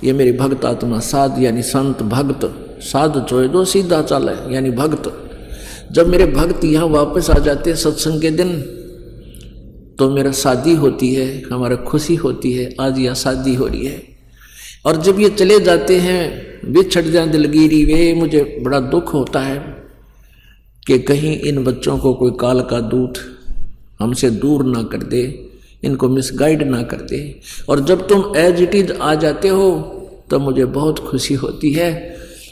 ये मेरी भक्त आत्मा साध यानी संत भक्त, साध चोए दो सीधा चाल है यानी भक्त। जब मेरे भक्त यहाँ वापस आ जाते हैं सत्संग के दिन तो मेरा शादी होती है, हमारा खुशी होती है, आज यह शादी हो रही है। और जब ये चले जाते हैं बिछड़ जाए दिलगिरी वे, मुझे बड़ा दुख होता है कि कहीं इन बच्चों को कोई काल का दूत हमसे दूर ना कर दे, इनको मिसगाइड ना कर दे। और जब तुम एज इट इज आ जाते हो तो मुझे बहुत खुशी होती है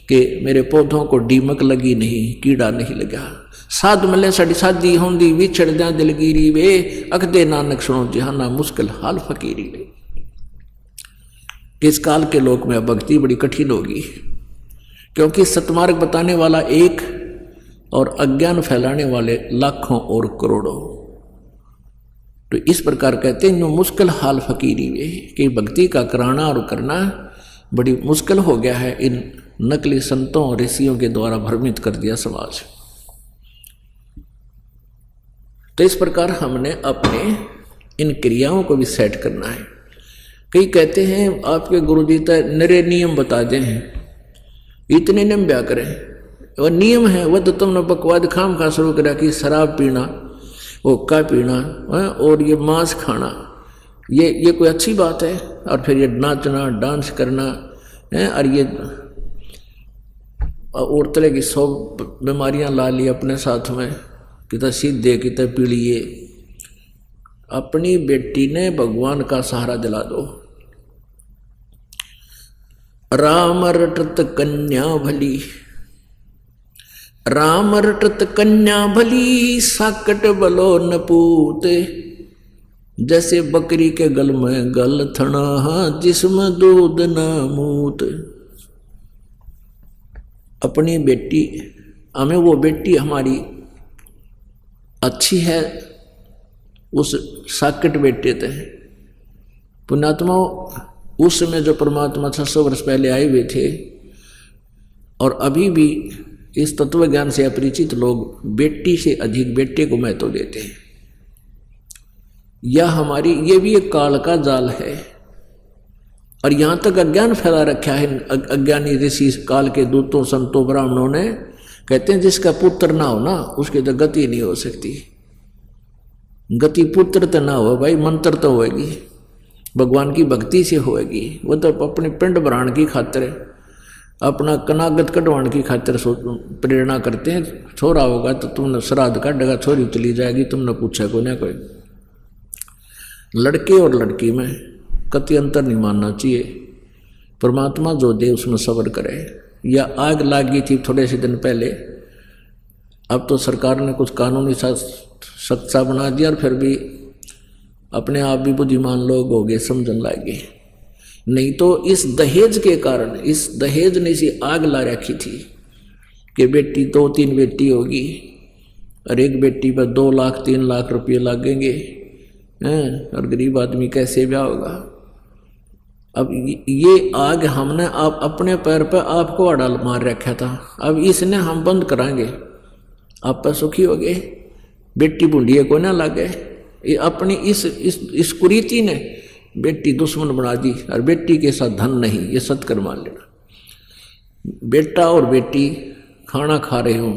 कि मेरे पौधों को दीमक लगी नहीं, कीड़ा नहीं लगा। साध मिले साड़ी शादी होंदी विछड़ जा दिलगिरी वे, अखदे नानक सुनो जहाना मुश्किल हाल फकीरी वे। इस काल के लोक में भक्ति बड़ी कठिन होगी, क्योंकि सतमार्ग बताने वाला एक और अज्ञान फैलाने वाले लाखों और करोड़ों। तो इस प्रकार कहते हैं जो मुश्किल हाल फकीरी वे, कि भक्ति का कराना और करना बड़ी मुश्किल हो गया है। इन नकली संतों और ऋषियों के द्वारा भ्रमित कर दिया समाज। तो इस प्रकार हमने अपने इन क्रियाओं को भी सेट करना है। कई कहते हैं आपके गुरुजी तो नरे नियम बता दे हैं, इतने नियम ब्या करें। वह नियम है वह तो तुमने बकवाद खाम खा शुरू करा कि शराब पीना, हुक्का पीना और ये मांस खाना, ये कोई अच्छी बात है? और फिर ये नाचना डांस करना है, और ये और तरह की 100 बीमारियां ला ली अपने साथ में, कितना सीधे कितना पीड़िए। अपनी बेटी ने भगवान का सहारा दिला दो। राम रटत कन्या भली, राम रटत कन्या भली, साकट बलो न पूत। जैसे बकरी के गल में गल थना, जिसमें दूध न मूत। अपनी बेटी, हमें वो बेटी हमारी अच्छी है, उस साकट बेटे थे पुण्यात्मा। उस समय जो परमात्मा 600 वर्ष पहले आए हुए थे, और अभी भी इस तत्व ज्ञान से अपरिचित लोग बेटी से अधिक बेटे को महत्व देते हैं। यह हमारी, ये भी एक काल का जाल है। और यहाँ तक अज्ञान फैला रखा है अज्ञानी ऋषि काल के दूतों संतों ब्राह्मणों ने। कहते हैं जिसका पुत्र ना हो ना उसकी तो गति नहीं हो सकती। गति पुत्र तो ना हो भाई, मंत्र तो होएगी, भगवान की भक्ति से होएगी। वो तो अपने पिंड भराण की खातिर, अपना कनागत कटवाण की खातिर प्रेरणा करते हैं। छोरा होगा तो तुमने श्राद्ध काटेगा, छोरी चली जाएगी, तुमने पूछा को ना कोई। लड़के और लड़की में कति अंतर नहीं मानना चाहिए। परमात्मा जो दे उसमें सब्र करे। या आग लागी थी थोड़े से दिन पहले, अब तो सरकार ने कुछ कानूनी सख्त सा बना दिया, और फिर भी अपने आप भी बुद्धिमान लोग हो गए, समझन लगे। नहीं तो इस दहेज के कारण, इस दहेज ने सी आग ला रखी थी कि बेटी 2-3 बेटी होगी और एक बेटी पर 2 लाख 3 लाख रुपये लगेंगे, और गरीब आदमी कैसे ब्याह होगा। अब ये आग हमने आप अपने पैर पर आपको अड़ाल मार रखा था, अब इसने हम बंद कराएंगे, आप पर सुखी हो गए, बेटी बूढ़ी को ना लगे। ये अपनी इस कुरीति ने बेटी दुश्मन बना दी, और बेटी के साथ धन नहीं, ये सत्कर मान लेना। बेटा और बेटी खाना खा रहे हो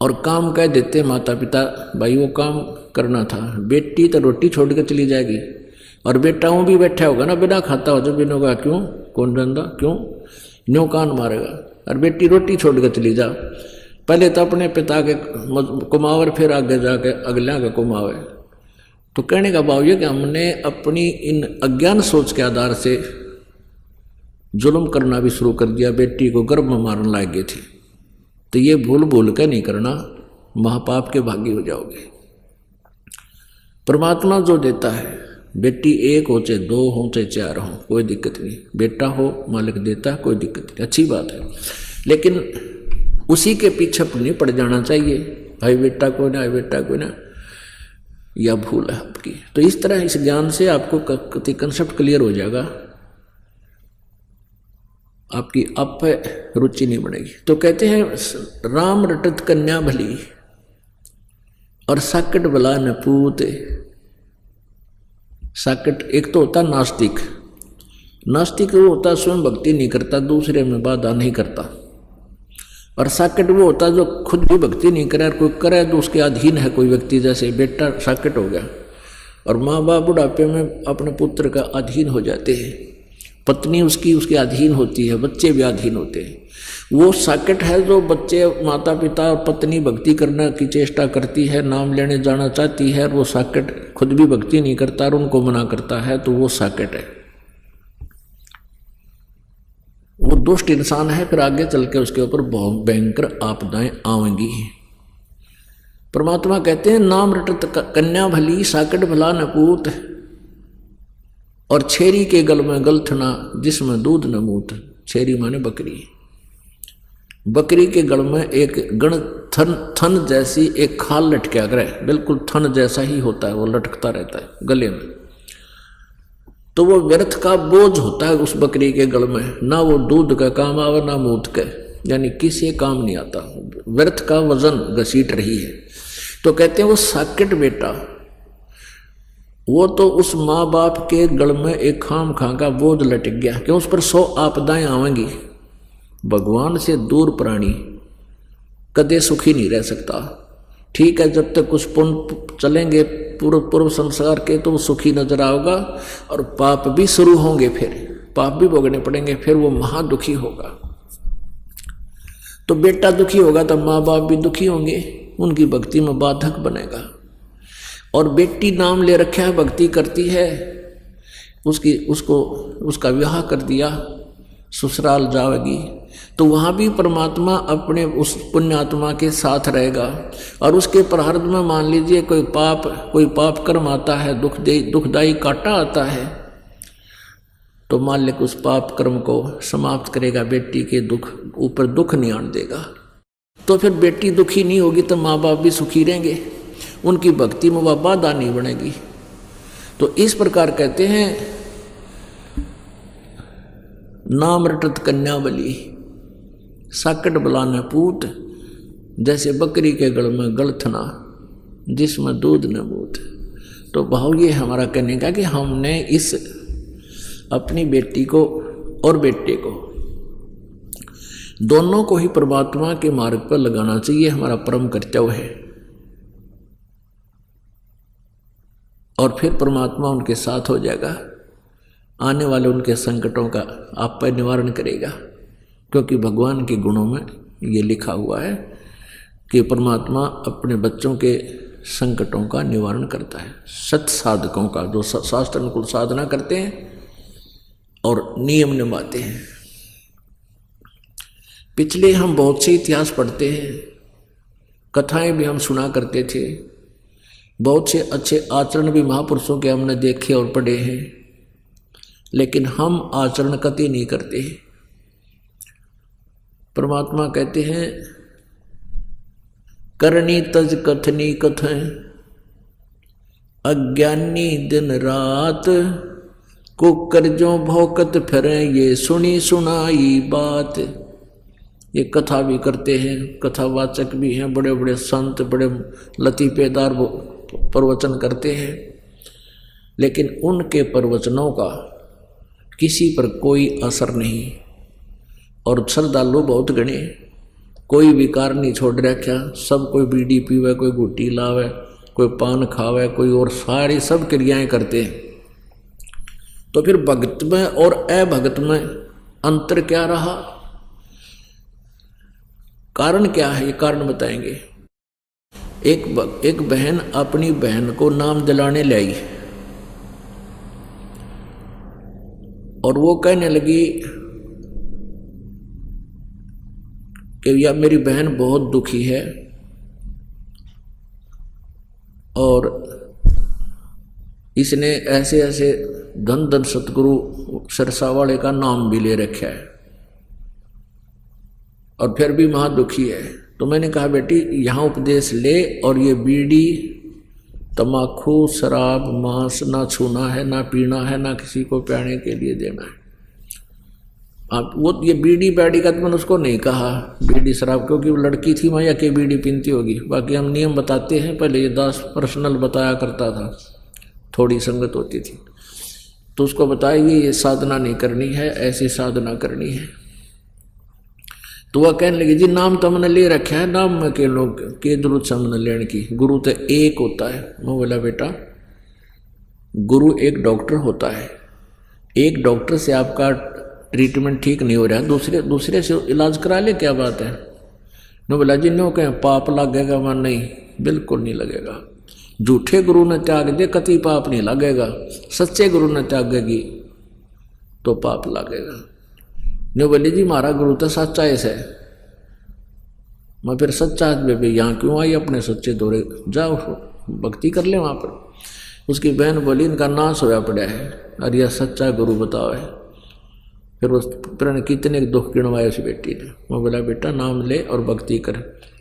और काम कह देते माता पिता, भाई वो काम करना था, बेटी तो रोटी छोड़ कर चली जाएगी, और बेटा वो भी बैठा होगा ना बिना खाता हो, जब बिना होगा क्यों कौन जानता क्यों न्यों कान मारेगा। और बेटी रोटी छोड़ कर चली जा, पहले तो अपने पिता के कुमावर, फिर आगे जाके अगला के कुमावे। तो कहने का भाव ये कि हमने अपनी इन अज्ञान सोच के आधार से जुल्म करना भी शुरू कर दिया, बेटी को गर्भ में मारने लग गए थे। तो ये भूल भूल कर नहीं करना, महापाप के भागी हो जाओगे। परमात्मा जो देता है, बेटी 1 हो चाहे 2 हो चाहे 4 हो, कोई दिक्कत नहीं। बेटा हो मालिक देता, कोई दिक्कत नहीं, अच्छी बात है। लेकिन उसी के पीछे नहीं पड़ जाना चाहिए, भाई बेटा को ना, बेटा को ना, यह भूल है आपकी। तो इस तरह इस ज्ञान से आपको कंसेप्ट क्लियर हो जाएगा, आपकी आप रुचि नहीं बढ़ेगी। तो कहते हैं राम रटत कन्या भली और साकट भला न पूत। साकट एक तो होता नास्तिक, नास्तिक वो होता स्वयं भक्ति नहीं करता, दूसरे में बाधा नहीं करता। और साकेट वो होता जो खुद भी भक्ति नहीं करे, कोई करे तो उसके अधीन है कोई व्यक्ति, जैसे बेटा साकेट हो गया। और माँ बाप बुढ़ापे में अपने पुत्र का अधीन हो जाते हैं, पत्नी उसके अधीन होती है, बच्चे भी अधीन होते हैं। वो साकेट है जो बच्चे, माता पिता और पत्नी भक्ति करने की चेष्टा करती है, नाम लेने जाना चाहती है, और वो साकेट खुद भी भक्ति नहीं करता और उनको मना करता है, तो वो साकेट है, वो दुष्ट इंसान है। फिर आगे चल के उसके ऊपर बहुत भयंकर आपदाएं आवेंगी। परमात्मा कहते हैं नाम रटत कन्या भली, साकेट भला नपूत, और छेरी के गल में गलथना, जिसमें दूध न मूत। छेरी माने बकरी, बकरी के गल में एक गण थन जैसी एक खाल लटका करे, बिल्कुल थन जैसा ही होता है, वो लटकता रहता है गले में। तो वो व्यर्थ का बोझ होता है उस बकरी के गल में, ना वो दूध का काम आवे ना मूत का, यानी किसी काम नहीं आता, व्यर्थ का वजन घसीट रही है। तो कहते हैं वो साकेट बेटा, वो तो उस माँ बाप के गल में एक खाम खा का बोझ लटक गया, क्यों उस पर 100 आपदाएं आवेंगी। भगवान से दूर प्राणी कदे सुखी नहीं रह सकता। ठीक है, जब तक कुछ पुण्य चलेंगे पूर्व संसार के तो वो सुखी नजर आएगा, और पाप भी शुरू होंगे, फिर पाप भी भोगने पड़ेंगे, फिर वो महादुखी होगा। तो बेटा दुखी होगा तो माँ बाप भी दुखी होंगे, उनकी भक्ति में बाधक बनेगा। और बेटी नाम ले रखा है, भक्ति करती है, उसका विवाह कर दिया, ससुराल जाएगी, तो वहाँ भी परमात्मा अपने उस पुण्यात्मा के साथ रहेगा। और उसके प्रारब्ध में मान लीजिए कोई पाप कर्म आता है, दुखदायी कांटा आता है, तो मालिक उस पाप कर्म को समाप्त करेगा, बेटी के ऊपर दुख नहीं आने देगा। तो फिर बेटी दुखी नहीं होगी तो माँ बाप भी सुखी रहेंगे, उनकी भक्ति में वह बाधा नहीं बनेगी। तो इस प्रकार कहते हैं नाम रटत कन्या बली, साकेट भला न पूत, जैसे बकरी के गल में गलथना, जिसमें दूध न मूत। तो भाव ये हमारा कहने का कि हमने इस अपनी बेटी को और बेटे को दोनों को ही परमात्मा के मार्ग पर लगाना चाहिए, हमारा परम कर्तव्य है। और फिर परमात्मा उनके साथ हो जाएगा, आने वाले उनके संकटों का आप पर निवारण करेगा, क्योंकि भगवान के गुणों में ये लिखा हुआ है कि परमात्मा अपने बच्चों के संकटों का निवारण करता है। सत साधकों का, जो शास्त्र अनुकूल साधना करते हैं और नियम निभाते हैं। पिछले हम बहुत से इतिहास पढ़ते हैं, कथाएं भी हम सुना करते थे, बहुत से अच्छे आचरण भी महापुरुषों के हमने देखे और पढ़े हैं, लेकिन हम आचरण कति नहीं करते। परमात्मा कहते हैं करनी तज कथनी कथें, अज्ञानी दिन रात, कुकर जो भौकत फिरे, ये सुनी सुनाई बात। ये कथा भी करते हैं, कथावाचक भी हैं, बड़े बड़े संत, बड़े लतीफेदार प्रवचन करते हैं, लेकिन उनके प्रवचनों का किसी पर कोई असर नहीं। और श्रद्धालु बहुत गणे, कोई विकार नहीं छोड़ रखा, सब कोई बीड़ी पीवे, कोई गुट्टी लावे, कोई पान खावे, कोई और सारी सब क्रियाएं करते हैं। तो फिर भक्त में और अभक्त में अंतर क्या रहा, कारण क्या है, ये कारण बताएंगे। एक बहन अपनी बहन को नाम दिलाने लाई और वो कहने लगी कि या मेरी बहन बहुत दुखी है और इसने ऐसे ऐसे धन धन सतगुरु सरसा वाले का नाम भी ले रखा है और फिर भी महा दुखी है। तो मैंने कहा बेटी यहाँ उपदेश ले, और ये बीड़ी तम्बाकू शराब मांस ना छूना है, ना पीना है, ना किसी को पीने के लिए देना है। आप वो ये बीड़ी बैडी का तो मैंने उसको नहीं कहा बीड़ी शराब, क्योंकि वो लड़की थी माया के बीड़ी पीती होगी। बाकी हम नियम बताते हैं, पहले ये दास पर्सनल बताया करता था, थोड़ी संगत होती थी। तो उसको बताएगी ये साधना नहीं करनी है, ऐसी साधना करनी है। तो वह कहने लगी जी नाम तो हमने ले रखा है, नाम में के लोग के जरूरत से हमने लेने की, गुरु तो एक होता है। मैं बोला बेटा गुरु एक डॉक्टर होता है, एक डॉक्टर से आपका ट्रीटमेंट ठीक नहीं हो रहा है, दूसरे से इलाज करा ले, क्या बात है। मैं बोला जी नो कहें पाप लगेगा, मैं नहीं, बिल्कुल नहीं लगेगा। झूठे गुरु ने त्याग दे कति पाप नहीं लगेगा, सच्चे गुरु ने त्यागेगी तो पाप लगेगा। ने बोली जी हमारा गुरु तो सच्चा है। मैं फिर सच्चा बेबी यहाँ क्यों आई, अपने सच्चे दौरे जाओ भक्ति कर ले वहाँ पर। उसकी बहन बोली इनका नाश होया पड़ा है, अरे यह सच्चा गुरु बताओ है। फिर उस प्रण कितने दुख गिनवाए उस बेटी ने। मैं बोला बेटा नाम ले और भक्ति कर,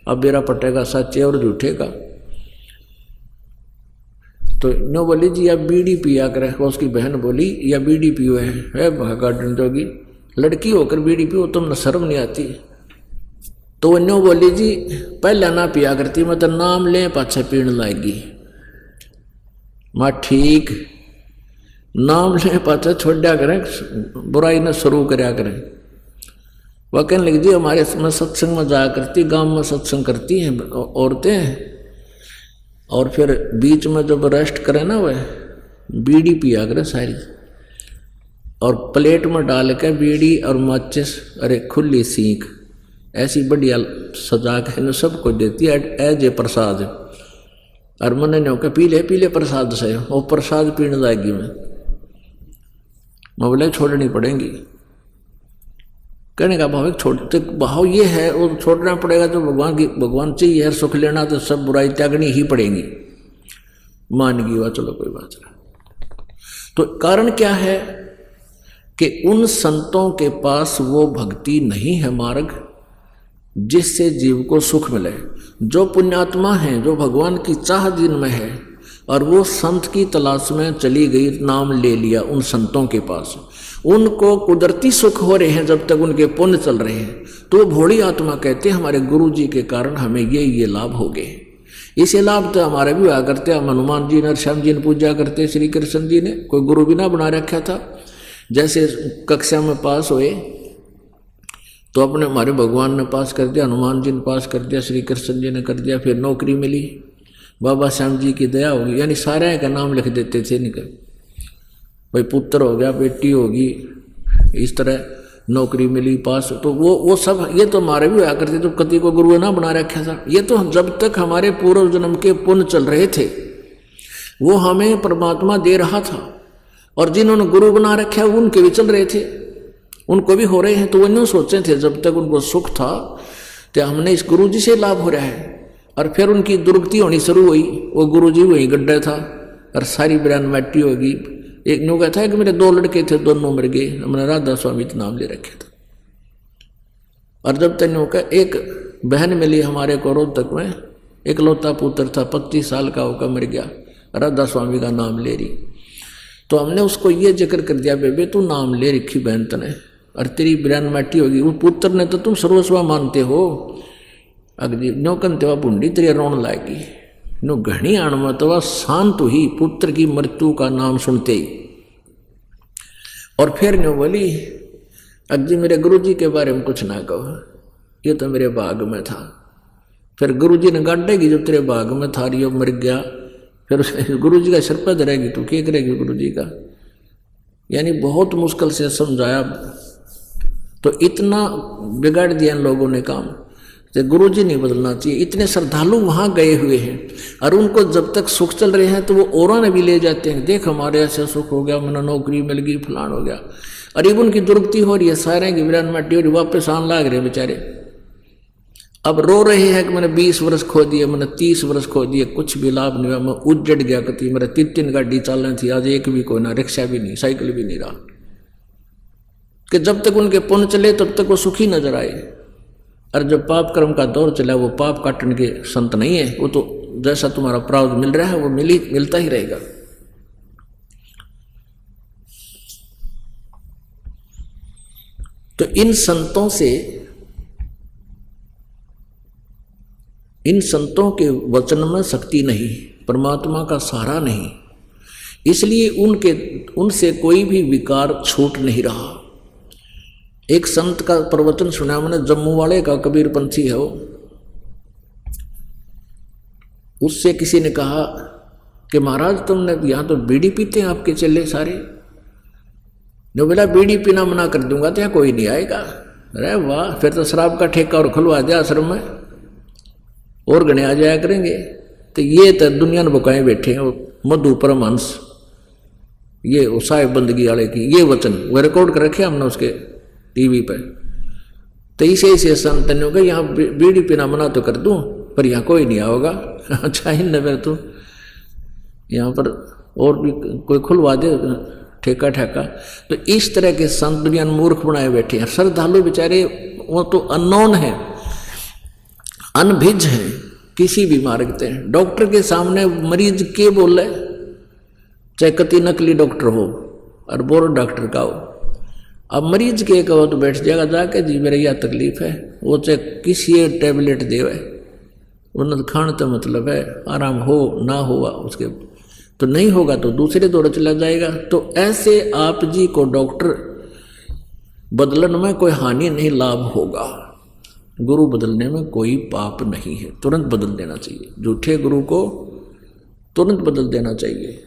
अब मेरा पटेगा सच्चे और झूठे का। तो नो बोली जी या बीड़ी पिया करे। उसकी बहन बोली या बीड़ी पियो है भगाडन जोगी, लड़की होकर बीड़ी पियो तुमने शर्म नहीं आती। तो नो बोली जी पहले ना पिया करती, मैं तो नाम ले पाछे पीने लाएगी। माँ ठीक, नाम ले पाछे छोड़ा करें, बुराई न शुरू कराया करें। वह कहने लगी जी हमारे में सत्संग में जाया करती, गांव में सत्संग करती हैं औरतें, और फिर बीच में जब रेस्ट करें ना वह बीड़ी पिया करें सारी, और प्लेट में डाल के बीड़ी और माचिस, अरे खुली सीख ऐसी बढ़िया सजा के सबको देती है एज ए प्रसाद। और मैंने नहीं होकर पी ले प्रसाद से, वो प्रसाद पीने जाएगी। मैं बोला छोड़नी पड़ेंगी। कहने का भाव छोड़ते भाव ये है, वो छोड़ना पड़ेगा तो भगवान चाहिए है, सुख लेना तो सब बुराई त्यागनी ही पड़ेगी। मान गई वह, चलो कोई बात नहीं। तो कारण क्या है कि उन संतों के पास वो भक्ति नहीं है मार्ग जिससे जीव को सुख मिले। जो पुण्यात्मा हैं, जो भगवान की चाह जिनमें है, और वो संत की तलाश में चली गई, नाम ले लिया उन संतों के पास, उनको कुदरती सुख हो रहे हैं जब तक उनके पुण्य चल रहे हैं। तो भोली आत्मा कहते हैं हमारे गुरु जी के कारण हमें ये लाभ हो गए। इसे लाभ तो हमारे भी हुआ करते, हम हनुमान जी ने श्याम जी ने पूजा करते, श्री कृष्ण जी ने कोई गुरु भी ना बना रखा था। जैसे कक्षा में पास हुए तो अपने हमारे भगवान ने पास कर दिया, हनुमान जी ने पास कर दिया, श्री कृष्ण जी ने कर दिया, फिर नौकरी मिली, बाबा श्याम जी की दया होगी, यानी सारे का नाम लिख देते थे निकल, भाई पुत्र हो गया, बेटी होगी, इस तरह नौकरी मिली पास। तो वो सब ये तो हमारे भी हुआ करते, तो कति को गुरु ना बना रखा था। ये तो जब तक हमारे पूर्व जन्म के पुण्य चल रहे थे वो हमें परमात्मा दे रहा था, और जिन्होंने गुरु बना रखा उनके भी चल रहे थे, उनको भी हो रहे हैं। तो वो नहीं सोचे थे जब तक उनको सुख था तो हमने इस गुरु जी से लाभ हो रहा है। और फिर उनकी दुर्गति होनी शुरू हुई, वो गुरु जी वही गड्ढा था और सारी ब्रांड मैटी होगी। एक ने कहा था कि मेरे 2 लड़के थे, दोनों मर गए, हमने राधा स्वामी नाम ले रखे था। और जब तक का एक बहन मिली हमारे को रोहतक में, एक लौता पुत्र था, 25 साल का होकर मर गया, राधा स्वामी का नाम ले रही। तो हमने उसको ये जिक्र कर दिया, बेबे तू नाम ले रखी बहन तने, और तेरी ब्रांड मैटी होगी। उस पुत्र ने तो तुम सर्वस्वा मानते हो, अगली नौकन तेवा बुंडी तेरी रोन लाएगी, नो घनी अणमतवा शांत ही पुत्र की मृत्यु का नाम सुनते ही। और फिर नो बोली अजी मेरे गुरुजी के बारे में कुछ ना कहो, ये तो मेरे भाग में था। फिर गुरुजी ने गाड़ेगी जो तेरे भाग में था, रियो मर गया, फिर गुरुजी का सिर पर धरेगी, तू क्या करेगी गुरुजी का। यानी बहुत मुश्किल से समझाया, तो इतना बिगाड़ दिया इन लोगों ने काम। तो गुरुजी नहीं बदलना चाहिए। इतने श्रद्धालु वहाँ गए हुए हैं और उनको जब तक सुख चल रहे हैं तो वो औरों ने भी ले जाते हैं, देख हमारे ऐसे सुख हो गया, मैंने नौकरी मिल गई, फलान हो गया। और अब उनकी दुर्गति हो रही है, सारे की विरान माटी हो रही, वापस आने लग रहे बेचारे। अब रो रहे हैं कि मैंने 20 वर्ष खो दिए, मैंने 30 वर्ष खो दिए, कुछ भी लाभ नहीं हुआ, मैं उजड़ गया। कति मेरे 3 गाड़ी चल रही थी, आज एक भी कोई ना, रिक्शा भी नहीं, साइकिल भी नहीं रहा। कि जब तक उनके पुण्य चले तब तक वो सुखी नजर आए। और जब पाप कर्म का दौर चला, वो पाप काटने के संत नहीं है, वो तो जैसा तुम्हारा प्रारब्ध मिल रहा है वो मिलता ही रहेगा। तो इन संतों के वचन में शक्ति नहीं, परमात्मा का सहारा नहीं, इसलिए उनसे कोई भी विकार छूट नहीं रहा। एक संत का प्रवचन सुना मैंने, जम्मू वाले का कबीर पंथी है वो। उससे किसी ने कहा कि महाराज तुमने यहाँ तो बीड़ी पीते हैं आपके चेले सारे। जो बोला बीड़ी पीना मना कर दूंगा तो यहाँ कोई नहीं आएगा। अरे वाह, फिर तो शराब का ठेका और खुलवा दिया आश्रम में, और गणे आ जाया करेंगे। तो ये तो दुनिया ने बुकाए बैठे हैं। मधु परमहंस, ये साहिब बंदगी वाले की ये वचन वो रिकॉर्ड कर रखे हमने उसके टीवी पर। तो इसे संतनों का यहाँ बीड़ी पीना मना तो कर दूं, पर यहाँ कोई नहीं आओगा। अच्छा ही न, फिर तो यहाँ पर और भी कोई खुलवा दे ठेका ठेका। तो इस तरह के संत दुनिया में मूर्ख बनाए बैठे हैं। श्रद्धालु बेचारे वो तो अननोन है, अनभिज है, किसी भी मार्ग से। डॉक्टर के सामने मरीज के बोले, चाहे कति नकली डॉक्टर हो और बोर डॉक्टर का हो, अब मरीज के कहो तो बैठ जाएगा जाके, जी मेरा यह तकलीफ है, वो चाहे किसी टेबलेट देवे, उन्हें खाने तो मतलब है आराम हो ना हुआ उसके, तो नहीं होगा तो दूसरे दौड़ चला जाएगा। तो ऐसे आप जी को डॉक्टर बदलन में कोई हानि नहीं, लाभ होगा। गुरु बदलने में कोई पाप नहीं है, तुरंत बदल देना चाहिए। झूठे गुरु को तुरंत बदल देना चाहिए।